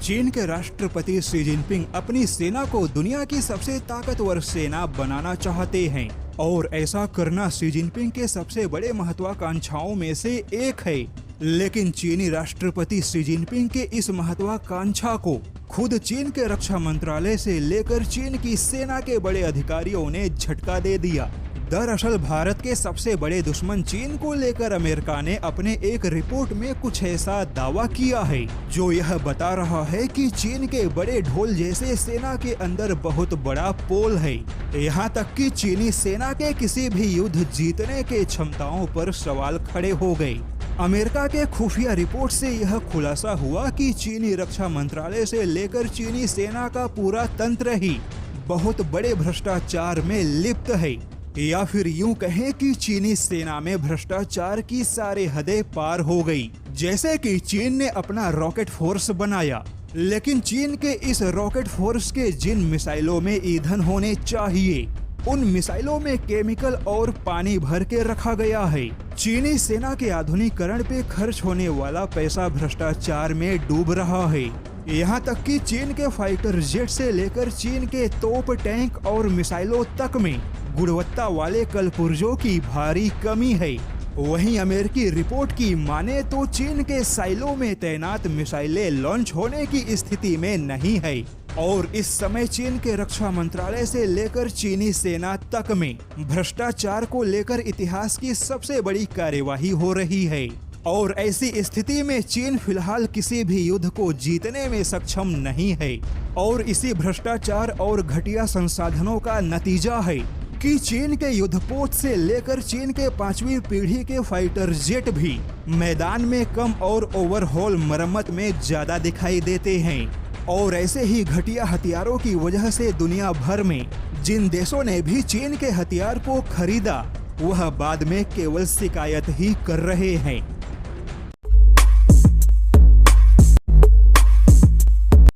चीन के राष्ट्रपति शी जिनपिंग अपनी सेना को दुनिया की सबसे ताकतवर सेना बनाना चाहते हैं और ऐसा करना शी जिनपिंग के सबसे बड़े महत्वाकांक्षाओं में से एक है। लेकिन चीनी राष्ट्रपति शी जिनपिंग के इस महत्वाकांक्षा को खुद चीन के रक्षा मंत्रालय से लेकर चीन की सेना के बड़े अधिकारियों ने झटका दे दिया। दरअसल भारत के सबसे बड़े दुश्मन चीन को लेकर अमेरिका ने अपने एक रिपोर्ट में कुछ ऐसा दावा किया है जो यह बता रहा है कि चीन के बड़े ढोल जैसे सेना के अंदर बहुत बड़ा पोल है। यहाँ तक कि चीनी सेना के किसी भी युद्ध जीतने के क्षमताओं पर सवाल खड़े हो गए। अमेरिका के खुफिया रिपोर्ट से यह खुलासा हुआ कि चीनी रक्षा मंत्रालय से लेकर चीनी सेना का पूरा तंत्र ही बहुत बड़े भ्रष्टाचार में लिप्त है, या फिर यूं कहें कि चीनी सेना में भ्रष्टाचार की सारी हदें पार हो गई। जैसे कि चीन ने अपना रॉकेट फोर्स बनाया, लेकिन चीन के इस रॉकेट फोर्स के जिन मिसाइलों में ईंधन होने चाहिए उन मिसाइलों में केमिकल और पानी भर के रखा गया है। चीनी सेना के आधुनिकीकरण पे खर्च होने वाला पैसा भ्रष्टाचार में डूब रहा है। यहाँ तक कि चीन के फाइटर जेट से लेकर चीन के तोप, टैंक और मिसाइलों तक में गुणवत्ता वाले कलपुर्जों की भारी कमी है। वहीं अमेरिकी रिपोर्ट की माने तो चीन के साइलों में तैनात मिसाइलें लॉन्च होने की स्थिति में नहीं है और इस समय चीन के रक्षा मंत्रालय से लेकर चीनी सेना तक में भ्रष्टाचार को लेकर इतिहास की सबसे बड़ी कार्यवाही हो रही है। और ऐसी स्थिति में चीन फिलहाल किसी भी युद्ध को जीतने में सक्षम नहीं है और इसी भ्रष्टाचार और घटिया संसाधनों का नतीजा है कि चीन के युद्धपोत से लेकर चीन के 5वीं पीढ़ी के फाइटर जेट भी मैदान में कम और ओवरहॉल मरम्मत में ज्यादा दिखाई देते हैं। और ऐसे ही घटिया हथियारों की वजह से दुनिया भर में जिन देशों ने भी चीन के हथियार को खरीदा वह बाद में केवल शिकायत ही कर रहे हैं।